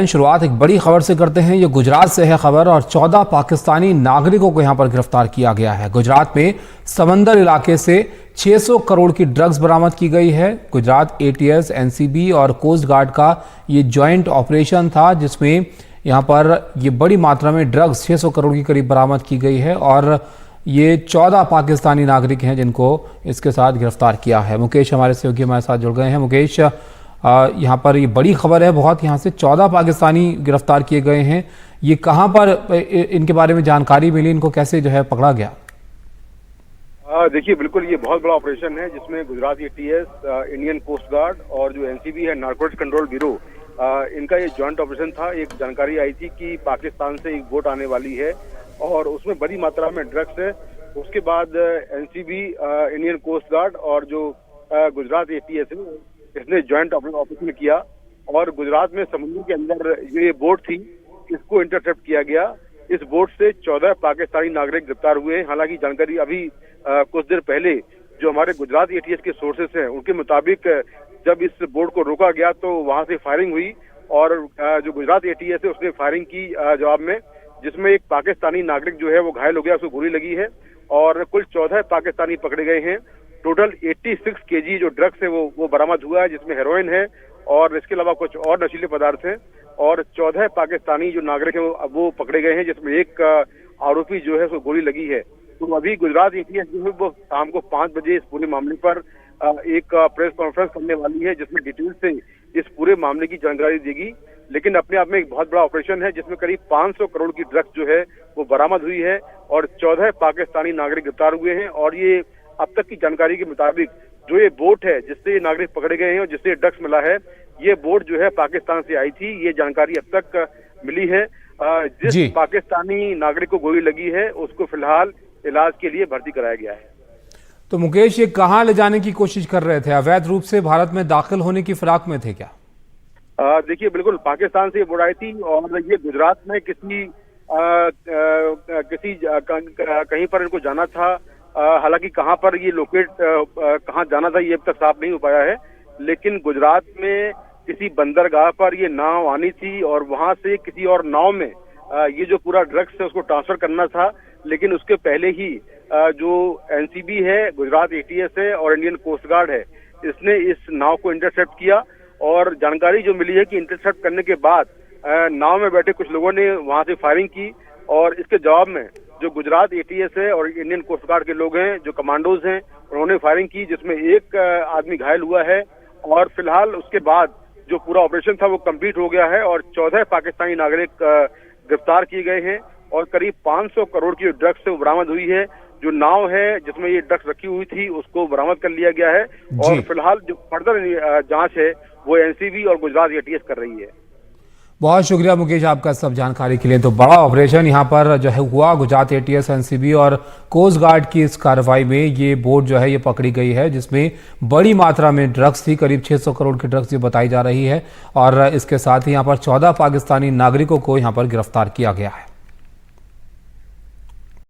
शुरुआत एक बड़ी खबर से करते हैं। ये गुजरात से है खबर और 14 पाकिस्तानी नागरिकों को यहां पर गिरफ्तार किया गया है। गुजरात में समंदर इलाके से 600 करोड़ की ड्रग्स बरामद की गई है। गुजरात एटीएस, एनसीबी और कोस्ट गार्ड का ये जॉइंट ऑपरेशन था, जिसमें यहां पर ये बड़ी मात्रा में ड्रग्स 600 करोड़ की करीब बरामद की गई है और ये 14 पाकिस्तानी नागरिक हैं जिनको इसके साथ गिरफ्तार किया है। मुकेश हमारे सहयोगी हमारे साथ जुड़ गए हैं। मुकेश, यहाँ पर ये बड़ी खबर है बहुत, यहाँ से 14 पाकिस्तानी गिरफ्तार किए गए हैं। ये कहाँ पर इनके बारे में जानकारी मिली, इनको कैसे जो है पकड़ा गया? देखिए, बिल्कुल ये बहुत बड़ा ऑपरेशन है जिसमें Gujarat ATS, Indian coast guard और जो एनसीबी है, नारकोटिक्स कंट्रोल ब्यूरो, इनका ये जॉइंट ऑपरेशन था। एक जानकारी आई थी कि पाकिस्तान से एक बोट आने वाली है और उसमें बड़ी मात्रा में ड्रग्स है। उसके बाद एनसीबी, इंडियन कोस्ट गार्ड और जो गुजरात एटीएस है, इसने ज्वाइंट ऑपरेशन किया और गुजरात में समुद्र के अंदर जो ये बोट थी, इसको इंटरसेप्ट किया गया। इस बोट से 14 पाकिस्तानी नागरिक गिरफ्तार हुए। हालांकि जानकारी अभी कुछ देर पहले जो हमारे गुजरात एटीएस के सोर्सेस हैं, उनके मुताबिक जब इस बोट को रोका गया तो वहां से फायरिंग हुई और जो गुजरात एटीएस है उसने फायरिंग की जवाब में, जिसमें एक पाकिस्तानी नागरिक जो है वो घायल हो गया, उसको गोली लगी है और कुल 14 पाकिस्तानी पकड़े गए हैं। टोटल 86 केजी जो ड्रग्स है वो बरामद हुआ है, जिसमें हेरोइन है और इसके अलावा कुछ और नशीले पदार्थ हैं और 14 पाकिस्तानी जो नागरिक है वो पकड़े गए हैं, जिसमें एक आरोपी जो है उसको गोली लगी है। तो अभी गुजरात एटीएस जो है वो शाम को 5 बजे इस पूरे मामले पर एक प्रेस कॉन्फ्रेंस करने वाली है, जिसमें डिटेल से इस पूरे मामले की जानकारी देगी। लेकिन अपने आप में एक बहुत बड़ा ऑपरेशन है जिसमें करीब 500 करोड़ की ड्रग्स जो है वो बरामद हुई है और 14 पाकिस्तानी नागरिक गिरफ्तार हुए हैं। और ये अब तक की जानकारी के मुताबिक जो ये बोट है जिससे ये नागरिक पकड़े गए हैं और जिससे ड्रग्स मिला है, ये बोट जो है पाकिस्तान से आई थी। ये जानकारी अब तक मिली है। जिस पाकिस्तानी नागरिक को गोली लगी है उसको फिलहाल इलाज के लिए भर्ती कराया गया है। तो मुकेश, ये कहाँ ले जाने की कोशिश कर रहे थे? अवैध रूप से भारत में दाखिल होने की फिराक में थे क्या? देखिए, बिल्कुल पाकिस्तान से ये बोट आई थी और ये गुजरात में कहीं पर इनको जाना था। हालांकि कहां पर ये कहां जाना था ये अब तक साफ नहीं हो पाया है, लेकिन गुजरात में किसी बंदरगाह पर ये नाव आनी थी और वहां से किसी और नाव में ये जो पूरा ड्रग्स है उसको ट्रांसफर करना था। लेकिन उसके पहले ही जो एनसीबी है, गुजरात एटीएस है और इंडियन कोस्ट गार्ड है, इसने इस नाव को इंटरसेप्ट किया और जानकारी जो मिली है कि इंटरसेप्ट करने के बाद नाव में बैठे कुछ लोगों ने वहां से फायरिंग की और इसके जवाब में जो गुजरात एटीएस है और इंडियन कोस्ट गार्ड के लोग हैं, जो कमांडोज हैं, उन्होंने फायरिंग की, जिसमें एक आदमी घायल हुआ है। और फिलहाल उसके बाद जो पूरा ऑपरेशन था वो कंप्लीट हो गया है और 14 पाकिस्तानी नागरिक गिरफ्तार किए गए हैं और करीब 500 करोड़ की ड्रग्स से बरामद हुई है। जो नाव है जिसमें ये ड्रग्स रखी हुई थी उसको बरामद कर लिया गया है और फिलहाल जो फर्दर जांच है वो एनसीबी और गुजरात एटीएस कर रही है। बहुत शुक्रिया मुकेश आपका सब जानकारी के लिए। तो बड़ा ऑपरेशन यहाँ पर जो है हुआ, गुजरात एटीएस, एनसीबी और कोस्ट गार्ड की इस कार्रवाई में ये बोट जो है ये पकड़ी गई है, जिसमें बड़ी मात्रा में ड्रग्स थी, करीब 600 करोड़ की ड्रग्स ये बताई जा रही है और इसके साथ ही यहाँ पर 14 पाकिस्तानी नागरिकों को यहाँ पर गिरफ्तार किया गया है।